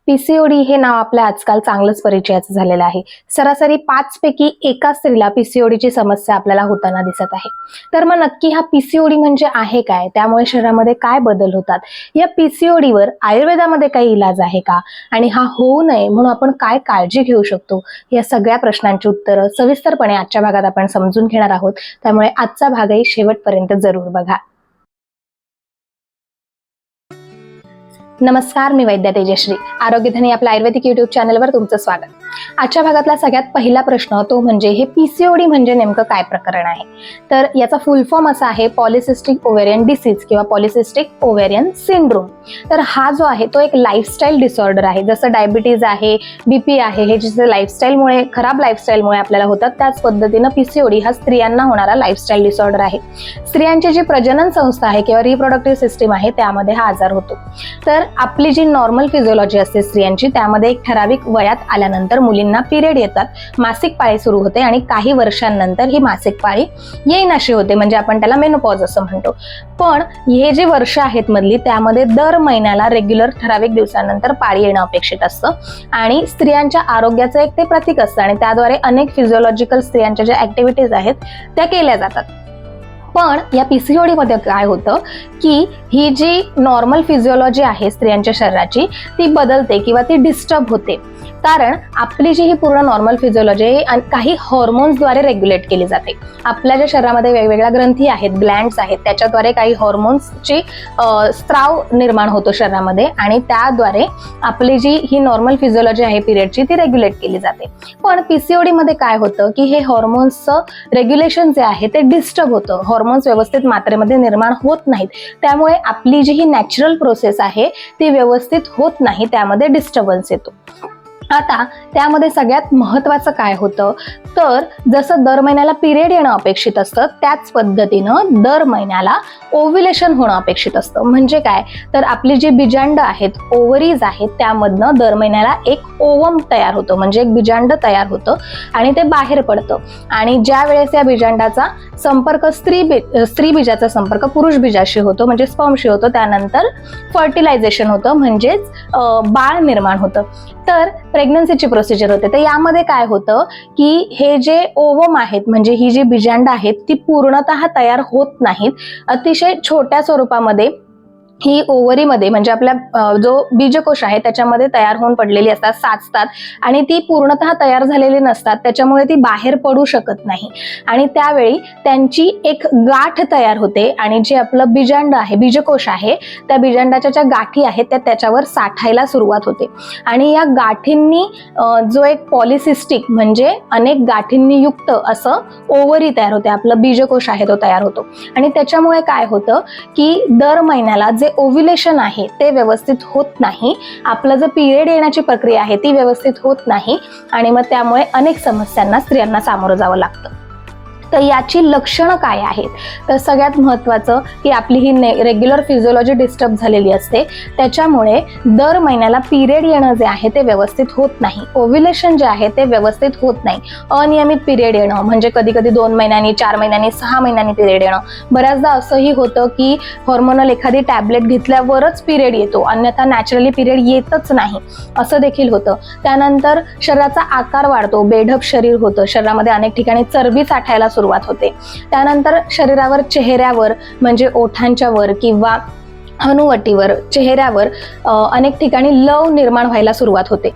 PCOD हे नाव आपल्या आजकाल चांगलंच परिचयाचं झालेलं आहे. सरासरी 5 पैकी एका स्त्रीला पीसीओडीची समस्या आपल्याला होताना दिसत आहे. तर मग नक्की हा पीसीओडी म्हणजे आहे काय? त्यामुळे शरीरामध्ये काय बदल होतात? या पीसीओडीवर आयुर्वेदामध्ये काही इलाज आहे का? आणि हा होऊ नये म्हणून आपण काय काळजी घेऊ शकतो? या सगळ्या प्रश्नांची उत्तरं सविस्तरपणे आजच्या भागात आपण समजून घेणार आहोत. त्यामुळे आजचा भागही शेवटपर्यंत जरूर बघा. नमस्कार, मी वैद्य तेजश्री. आरोग्यधनी आपल्या आयुर्वेदिक युट्यूब चॅनलवर तुमचं स्वागत. आजच्या भागातला सगळ्यात पहिला प्रश्न तो म्हणजे हे पीसीओडी म्हणजे नेमकं काय प्रकरण आहे? तर याचा फुल फॉर्म असा आहे पॉलिसिस्टिक ओव्हेरियन डिसीज किंवा पॉलिसिस्टिक ओव्हेरियन सिंड्रोम. तर हा जो आहे तो एक लाईफस्टाईल डिसऑर्डर आहे. जसं डायबिटीज आहे, बीपी आहे, हे जे लाईफस्टाईलमुळे खराब लाईफस्टाईलमुळे आपल्याला होतात, त्याच पद्धतीनं पीसीओडी हा स्त्रियांना होणारा लाईफस्टाईल डिसऑर्डर आहे. स्त्रियांची जी प्रजनन संस्था आहे किंवा रिप्रोडक्टिव्ह सिस्टीम आहे त्यामध्ये हा आजार होतो. तर आपली जी नॉर्मल फिजिओलॉजी असते स्त्रियांची, त्यामध्ये एक ठराविक वयात आल्यानंतर मुलींना पिरियड येतात, मासिक पाळी सुरू होते आणि काही वर्षांनंतर ही मासिक पाळी येईनाशी होते, म्हणजे आपण त्याला मेनोपॉज असं म्हणतो. पण हे जे वर्ष आहेत मधली, त्यामध्ये दर महिन्याला रेग्युलर ठराविक दिवसानंतर पाळी येणं अपेक्षित असतं आणि स्त्रियांच्या आरोग्याचं एक ते प्रतीक असतं आणि त्याद्वारे अनेक फिजिओलॉजिकल स्त्रियांच्या ज्या ऍक्टिव्हिटीज आहेत त्या केल्या जातात. पण या पीसीओडी मध्ये काय होतं की ही जी नॉर्मल फिजिओलॉजी आहे स्त्रियांच्या शरीराची ती बदलते किंवा ती डिस्टर्ब होते. कारण आपली जी ही पूर्ण नॉर्मल फिजिओलॉजी आहे काही हॉर्मोन्सद्वारे रेग्युलेट केली जाते. आपल्या ज्या शरीरामध्ये वेगवेगळ्या ग्रंथी आहेत, ग्लँड्स आहेत, त्याच्याद्वारे काही हॉर्मोन्सची स्त्राव निर्माण होतो शरीरामध्ये आणि त्याद्वारे आपली जी ही नॉर्मल फिजिओलॉजी आहे पिरियडची ती रेग्युलेट केली जाते. पण पीसीओडी मध्ये काय होतं की हे हॉर्मोन्सचं रेग्युलेशन जे आहे ते डिस्टर्ब होतं. हॉर्मोन्स व्यवस्थित मात्रेमध्ये निर्माण होत नाहीत, त्यामुळे आपली जी ही नॅचरल प्रोसेस आहे ती व्यवस्थित होत नाही, त्यामध्ये डिस्टर्बन्स येतो. आता त्यामध्ये सगळ्यात महत्वाचं काय होतं तर जसं दर महिन्याला पिरियड येणं अपेक्षित असतं त्याच पद्धतीनं दर महिन्याला ओव्ह्युलेशन होणं अपेक्षित असतं. म्हणजे काय तर आपली जी बीजांड आहेत, ओव्हरीज आहेत, त्यामधनं दर महिन्याला एक ओवम तयार होतं, म्हणजे एक बीजांड तयार होतं आणि ते बाहेर पडतं. आणि ज्या वेळेस या बीजांडाचा संपर्क स्त्री बीजाचा संपर्क पुरुष बीजाशी होतो, म्हणजे स्पर्मशी होतो, त्यानंतर फर्टिलायझेशन होतं, म्हणजेच बाळ निर्माण होतं. तर प्रेग्नन्सीची प्रोसिजर होते. तर यामध्ये काय होतं की हे जे ओवम आहेत, म्हणजे ही जी बीजांड आहेत ती पूर्णतः तयार होत नाहीत. अतिशय छोट्या स्वरूपामध्ये ही ओव्हरीमध्ये म्हणजे आपल्या जो बीजकोश आहे त्याच्यामध्ये तयार होऊन पडलेली असतात, साचतात आणि ती पूर्णतः तयार झालेली नसतात, त्याच्यामुळे ती बाहेर पडू शकत नाही. आणि त्यावेळी त्यांची एक गाठ तयार होते आणि जे आपलं बीजांड आहे, बीजकोश आहे, त्या बीजांडाच्या ज्या गाठी आहेत त्या त्याच्यावर साठायला सुरुवात होते. आणि या गाठींनी जो एक पॉलिसिस्टिक म्हणजे अनेक गाठींनी युक्त असं ओव्हरी तयार होते, आपलं बीजकोश आहे तो तयार होतो. आणि त्याच्यामुळे काय होतं की दर महिन्याला जे ओव्ह्युलेशन आहे ते व्यवस्थित होत नाही, आपलं जे पिरियड येण्याची प्रक्रिया आहे ती व्यवस्थित होत नाही आणि मग त्यामुळे अनेक समस्यांना स्त्रियांना सामोरं जावं लागतं. तर याची लक्षणं काय आहेत तर सगळ्यात महत्त्वाचं की आपली ही रेग्युलर फिजिओलॉजी डिस्टर्ब झालेली असते, त्याच्यामुळे दर महिन्याला पिरियड येणं जे आहे ते व्यवस्थित होत नाही, ओव्ह्युलेशन जे आहे ते व्यवस्थित होत नाही, अनियमित पिरियड येणं, म्हणजे कधी कधी 2 महिन्यांनी, 4 महिन्यांनी, 6 महिन्यांनी पिरियड येणं. बऱ्याचदा असंही होतं की हॉर्मोनल एखादी टॅबलेट घेतल्यावरच पिरियड येतो, अन्यथा नॅचरली पिरियड येतच नाही, असं देखील होतं. त्यानंतर शरीराचा आकार वाढतो, बेढप शरीर होतं, शरीरामध्ये अनेक ठिकाणी चरबी साठायला सुरुवात होते. त्यानंतर शरीरावर, चेहऱ्यावर म्हणजे ओठांच्या वर किंवा हनुवटीवर, चेहऱ्यावर अनेक ठिकाणी लव निर्माण व्हायला सुरुवात होते.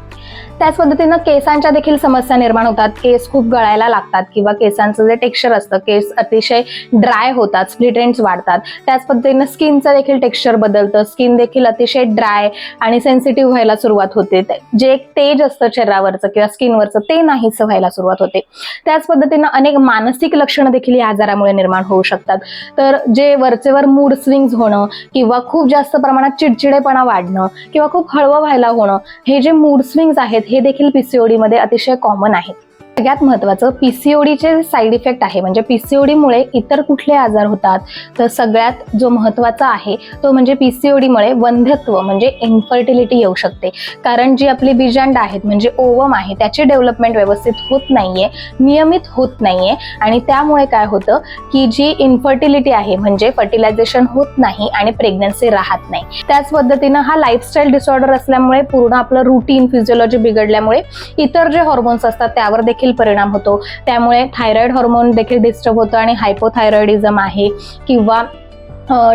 त्याच पद्धतीनं केसांच्या देखील समस्या निर्माण होतात, केस खूप गळायला लागतात किंवा केसांचं जे टेक्स्चर असतं, केस अतिशय ड्राय होतात, स्प्लिट एंड्स वाढतात. त्याच पद्धतीनं स्किनचं देखील टेक्स्चर बदलतं, स्किन देखील अतिशय ड्राय आणि सेन्सिटिव्ह व्हायला सुरुवात होते. जे एक तेज असतं चेहऱ्यावरचं किंवा स्किनवरचं ते नाहीसं व्हायला सुरुवात होते. त्याच पद्धतीनं अनेक मानसिक लक्षणं देखील या आजारामुळे निर्माण होऊ शकतात. तर जे वरचेवर मूड स्विंग्स होणं किंवा खूप जास्त प्रमाणात चिडचिडेपणा वाढणं किंवा खूप हळवं व्हायला होणं, हे जे मूड स्विंग्स आहेत हे देखील पीसीओडी मध्ये अतिशय कॉमन आहेत. सगळ्यात महत्त्वाचं पीसीओडीचे साईड इफेक्ट आहे, म्हणजे पीसीओडीमुळे इतर कुठले आजार होतात, तर सगळ्यात जो महत्त्वाचा आहे तो म्हणजे पीसीओडीमुळे वंध्यत्व म्हणजे इन्फर्टिलिटी येऊ शकते. कारण जी आपली बीजांड आहेत म्हणजे ओवम आहे त्याची डेव्हलपमेंट व्यवस्थित होत नाहीये, नियमित होत नाहीये आणि त्यामुळे काय होतं की जी इन्फर्टिलिटी आहे म्हणजे फर्टिलायझेशन होत नाही आणि प्रेग्नन्सी राहत नाही. त्याच पद्धतीनं हा लाईफस्टाईल डिसऑर्डर असल्यामुळे पूर्ण आपलं रुटीन फिजिओलॉजी बिघडल्यामुळे इतर जे हॉर्मोन्स असतात त्यावर देखील परिणाम होतो. त्यामुळे थायरॉइड हार्मोन देखील डिस्टर्ब होतं आणि हायपोथायरॉइडिझम आहे किंवा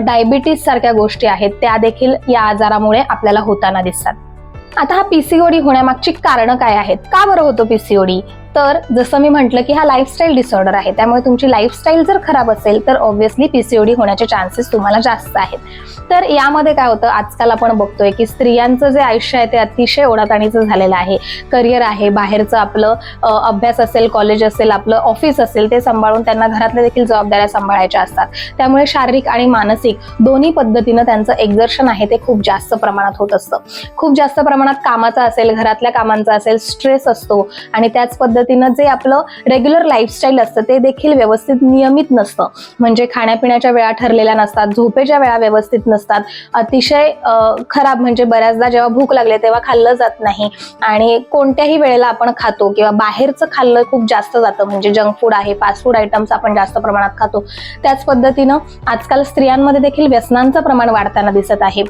डायबिटीस सारख्या गोष्टी आहेत त्या देखील या आजारामुळे आपल्याला होताना दिसतात. आता हा पीसीओडी होण्यामागची कारणं काय आहेत, का बरं होतो पीसीओडी? तर जसं मी म्हटलं की हा लाईफस्टाईल डिसऑर्डर आहे, त्यामुळे तुमची लाईफस्टाईल जर खराब असेल तर ऑब्व्हियसली पीसीओडी होण्याचे चान्सेस तुम्हाला जास्त आहेत. तर यामध्ये काय होतं, आजकाल आपण बघतोय की स्त्रियांचं जे आयुष्य आहे ते अतिशय ओढाताणीचं झालेलं आहे. करिअर आहे, बाहेरचं आपलं अभ्यास असेल, कॉलेज असेल, आपलं ऑफिस असेल ते सांभाळून त्यांना घरातल्या देखील जबाबदाऱ्या सांभाळायच्या असतात. त्यामुळे शारीरिक आणि मानसिक दोन्ही पद्धतीनं त्यांचं एक्झर्शन आहे ते खूप जास्त प्रमाणात होत असतं. खूप जास्त प्रमाणात कामाचा असेल, घरातल्या कामांचा असेल, स्ट्रेस असतो आणि त्याच पद्धतीनं जे आपलं रेग्युलर लाईफस्टाईल असतं ते देखील व्यवस्थित नियमित नसतं. म्हणजे खाण्यापिण्याच्या वेळा ठरलेल्या नसतात, झोपेच्या वेळा व्यवस्थित नसतात, अतिशय खराब म्हणजे बऱ्याचदा जेव्हा भूक लागले तेव्हा खाल्लं जात नाही आणि कोणत्याही वेळेला आपण खातो किंवा बाहेरचं खाल्लं खूप जास्त जातं म्हणजे जंक फूड आहे, फास्ट फूड आयटम्स आपण जास्त प्रमाणात खातो. त्याच पद्धतीनं आजकाल स्त्रियांमध्ये देखील व्यसनांचं प्रमाण वाढताना दिसत आहे.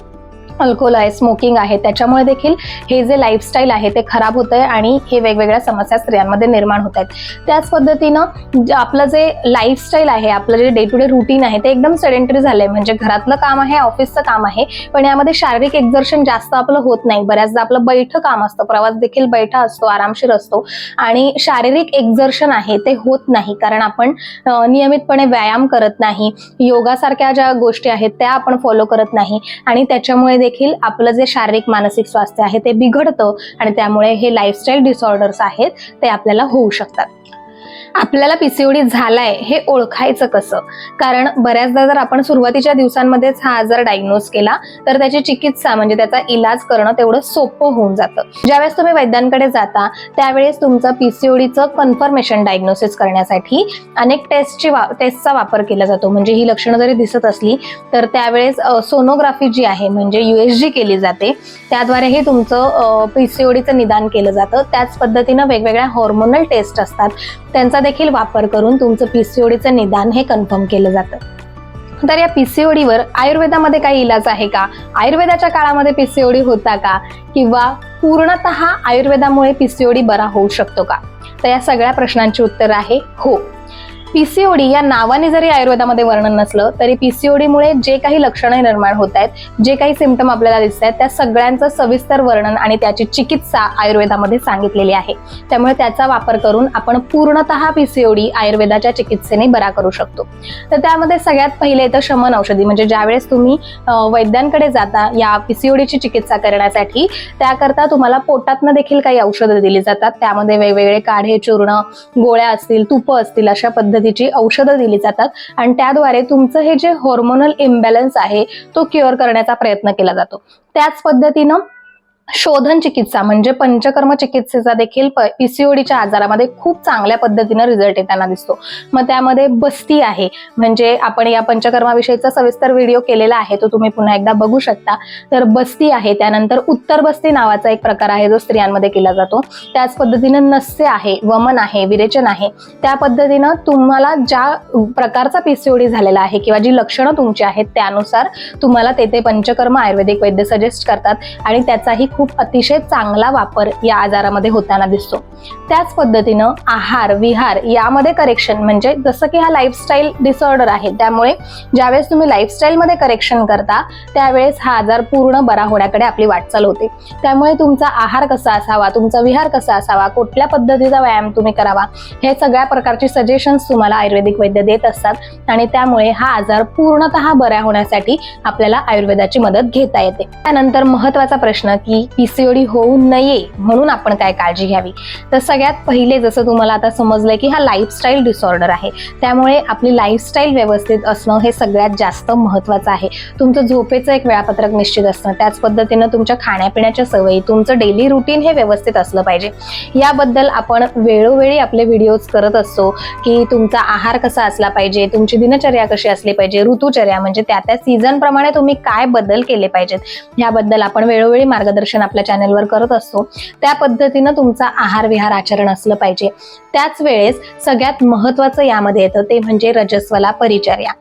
अल्कोहोल आहे, स्मोकिंग आहे, त्याच्यामुळे देखील हे जे लाईफस्टाईल आहे ते खराब होत आहे आणि हे वेगवेगळ्या समस्या स्त्रियांमध्ये निर्माण होत आहेत. त्याच पद्धतीनं आपलं जे लाईफस्टाईल आहे, आपलं जे डे टू डे रुटीन आहे ते एकदम सेडेंटरी झालंय. म्हणजे घरातलं काम आहे, ऑफिसचं काम आहे, पण यामध्ये शारीरिक एक्झर्शन जास्त आपलं होत नाही. बऱ्याचदा आपलं बैठं काम असतं, प्रवास देखील बैठा असतो, आरामशीर असतो आणि शारीरिक एक्झर्शन आहे ते होत नाही कारण आपण नियमितपणे व्यायाम करत नाही, योगासारख्या ज्या गोष्टी आहेत त्या आपण फॉलो करत नाही आणि त्याच्यामुळे देखील आपलं जे शारीरिक मानसिक स्वास्थ्य आहे ते बिघडतं आणि त्यामुळे हे लाईफस्टाईल डिसऑर्डर्स आहेत ते आपल्याला होऊ शकतात. आपल्याला पीसीओडी झालाय हे ओळखायचं कसं? कारण बऱ्याचदा जर आपण सुरुवातीच्या दिवसांमध्येच हा आजार डायग्नोज केला तर त्याची चिकित्सा म्हणजे त्याचा इलाज करणं तेवढं सोपं होऊन जातं. ज्यावेळेस तुम्ही वैद्यांकडे जाता त्यावेळेस तुमचं पीसीओडीचं कन्फर्मेशन डायग्नोसिस करण्यासाठी अनेक टेस्टचा वापर केला जातो. म्हणजे ही लक्षणं जरी दिसत असली तर त्यावेळेस सोनोग्राफी जी आहे म्हणजे USG केली जाते, त्याद्वारे हे तुमचं पीसीओडीचं निदान केलं जातं. त्याच पद्धतीनं वेगवेगळ्या हॉर्मोनल टेस्ट असतात, त्यांचा देखील वापर करून तुमचं पीसीओडीचं निदान हे कन्फर्म केलं जातं. तर या पीसीओडीवर आयुर्वेदामध्ये काही इलाज आहे का? आयुर्वेदाच्या काळामध्ये पीसीओडी होता का? किंवा पूर्णतः आयुर्वेदामुळे पीसीओडी बरा होऊ शकतो का? तर या सगळ्या प्रश्नांची उत्तर आहे हो. पीसीओडी या नावाने जरी आयुर्वेदामध्ये वर्णन नसलं तरी पीसीओडीमुळे जे काही लक्षणं निर्माण होत आहेत, जे काही सिम्पटम आपल्याला दिसत आहेत त्या सगळ्यांचं सविस्तर वर्णन आणि त्याची चिकित्सा आयुर्वेदामध्ये सांगितलेली आहे. त्यामुळे त्याचा वापर करून आपण पूर्णतः पीसीओडी आयुर्वेदाच्या चिकित्सेने बरा करू शकतो. तर त्यामध्ये सगळ्यात पहिले येतं शमन औषधी. म्हणजे ज्यावेळेस तुम्ही वैद्यांकडे जाता या पीसीओडीची चिकित्सा करण्यासाठी त्याकरता तुम्हाला पोटातनं देखील काही औषधं दिली जातात. त्यामध्ये वेगवेगळे काढे, चूर्ण, गोळ्या असतील, तुपं असतील अशा पद्धतीची औषधं दिली जातात आणि त्याद्वारे तुमचं हे जे हॉर्मोनल इम्बॅलन्स आहे तो क्युअर करण्याचा प्रयत्न केला जातो. त्याच पद्धतीनं शोधन चिकित्सा म्हणजे पंचकर्म चिकित्सेचा देखील पीसीओडीच्या आजारामध्ये खूप चांगल्या पद्धतीनं रिझल्ट येताना दिसतो. मग त्यामध्ये बस्ती आहे, म्हणजे आपण या पंचकर्माविषयीचा सविस्तर व्हिडिओ केलेला आहे, तो तुम्ही पुन्हा एकदा बघू शकता. तर बस्ती आहे, त्यानंतर उत्तर बस्ती नावाचा एक प्रकार आहे जो स्त्रियांमध्ये केला जातो. त्याच पद्धतीनं नस्य आहे, वमन आहे, विरेचन आहे. त्या पद्धतीनं तुम्हाला ज्या प्रकारचा पीसीओडी झालेला आहे किंवा जी लक्षणं तुमची आहेत त्यानुसार तुम्हाला ते पंचकर्म आयुर्वेदिक वैद्य सजेस्ट करतात आणि त्याचाही खूप अतिशय चांगला वापर या आजारामध्ये होताना दिसतो. त्याच पद्धतीनं आहार विहार यामध्ये करेक्शन म्हणजे जसं की हा लाईफस्टाईल डिसऑर्डर आहे, त्यामुळे ज्यावेळेस तुम्ही लाईफस्टाईलमध्ये करेक्शन करता त्यावेळेस हा आजार पूर्ण बरा होण्याकडे आपली वाटचाल होते. त्यामुळे तुमचा आहार कसा असावा, तुमचा विहार कसा असावा, कुठल्या पद्धतीचा व्यायाम तुम्ही करावा, हे सगळ्या प्रकारची सजेशन्स तुम्हाला आयुर्वेदिक वैद्य देत असतात आणि त्यामुळे हा आजार पूर्णतः बरा होण्यासाठी आपल्याला आयुर्वेदाची मदत घेता येते. त्यानंतर महत्त्वाचा प्रश्न की पीसीओडी होऊ नये म्हणून आपण काय काळजी घ्यावी. तर सगळ्यात पहिले जसं तुम्हाला आता समजलंय की हा लाईफस्टाईल डिसऑर्डर आहे, त्यामुळे आपली लाईफस्टाईल व्यवस्थित असणं हे सगळ्यात जास्त महत्त्वाचं आहे. तुमचं झोपेचं एक वेळापत्रक निश्चित असणं, त्याच पद्धतीनं तुमच्या खाण्यापिण्याच्या सवयी, तुमचं डेली रुटीन हे व्यवस्थित असलं पाहिजे. याबद्दल आपण वेळोवेळी आपले व्हिडिओज करत असतो की तुमचा आहार कसा असला पाहिजे, तुमची दिनचर्या कशी असली पाहिजे, ऋतुचर्या म्हणजे त्या सीझन प्रमाणे तुम्ही काय बदल केले पाहिजेत याबद्दल आपण वेळोवेळी मार्गदर्शन आपल्या चॅनेलवर करत असतो. त्या पद्धतीनं तुमचा आहार विहार आचरण असलं पाहिजे. त्याच वेळेस सगळ्यात महत्त्वाचं यामध्ये येतं ते म्हणजे रजस्वला परिचर्या.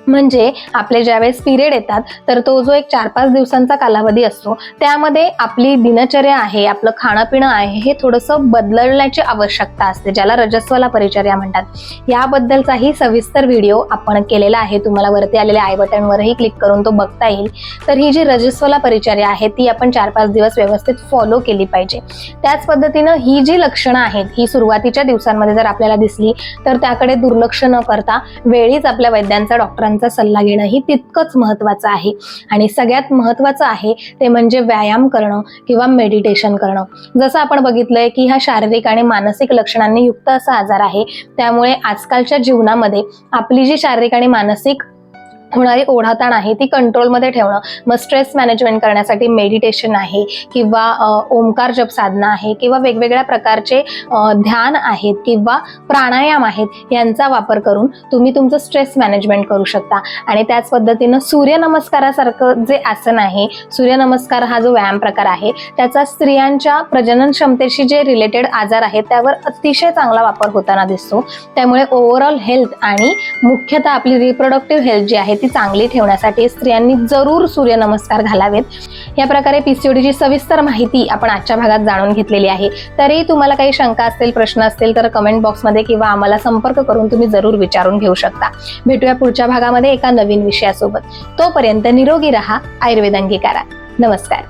म्हणजे आपले ज्यावेळेस पिरियड येतात तर तो जो एक 4-5 दिवसांचा कालावधी असतो त्यामध्ये आपली दिनचर्या आहे, आपलं खाणं पिणं आहे हे थोडंसं बदलण्याची आवश्यकता असते, ज्याला रजस्वला परिचर्या म्हणतात. याबद्दलचाही सविस्तर व्हिडिओ आपण केलेला आहे, तुम्हाला वरती आलेल्या आय बटनवरही क्लिक करून तो बघता येईल. तर ही जी रजस्वला परिचर्या आहे ती आपण 4-5 दिवस व्यवस्थित फॉलो केली पाहिजे. त्याच पद्धतीनं ही जी लक्षणं आहेत ही सुरुवातीच्या दिवसांमध्ये जर आपल्याला दिसली तर त्याकडे दुर्लक्ष न करता वेळीच आपल्या वैद्यांचा डॉक्टरांचा सल्ला घेणं ही तितकंच महत्त्वाचं आहे. आणि सगळ्यात महत्त्वाचं आहे ते म्हणजे व्यायाम करणं किंवा मेडिटेशन करणं. जसं आपण बघितलंय की हा शारीरिक आणि मानसिक लक्षणांनी युक्त असा आजार आहे, त्यामुळे आजकालच्या जीवनामध्ये आपली जी शारीरिक आणि मानसिक होणारी ओढाताण आहे ती कंट्रोलमध्ये ठेवणं, मग स्ट्रेस मॅनेजमेंट करण्यासाठी मेडिटेशन आहे किंवा ओंकार जप साधना आहे किंवा वेगवेगळ्या प्रकारचे ध्यान आहेत किंवा प्राणायाम आहेत यांचा वापर करून तुम्ही तुमचं स्ट्रेस मॅनेजमेंट करू शकता. आणि त्याच पद्धतीनं सूर्यनमस्कारासारखं जे आसन आहे, सूर्यनमस्कार हा जो व्यायाम प्रकार आहे त्याचा स्त्रियांच्या प्रजनन क्षमतेशी जे रिलेटेड आजार आहेत त्यावर अतिशय चांगला वापर होताना दिसतो. त्यामुळे ओव्हरऑल हेल्थ आणि मुख्यतः आपली रिप्रोडक्टिव्ह हेल्थ जी आहे ती चांगली ठेवण्यासाठी स्त्रियांनी जरूर सूर्यनमस्कार घालावेत. या प्रकारे पीसीओडीची सविस्तर माहिती आपण आजच्या भागात जाणून घेतलेली आहे. तरी तुम्हाला काही शंका असतील, प्रश्न असतील तर कमेंट बॉक्समध्ये किंवा आम्हाला संपर्क करून तुम्ही जरूर विचारून घेऊ शकता. भेटूया पुढच्या भागामध्ये एका नवीन विषयासोबत. तोपर्यंत निरोगी रहा, आयुर्वेद अंगीकारा. नमस्कार.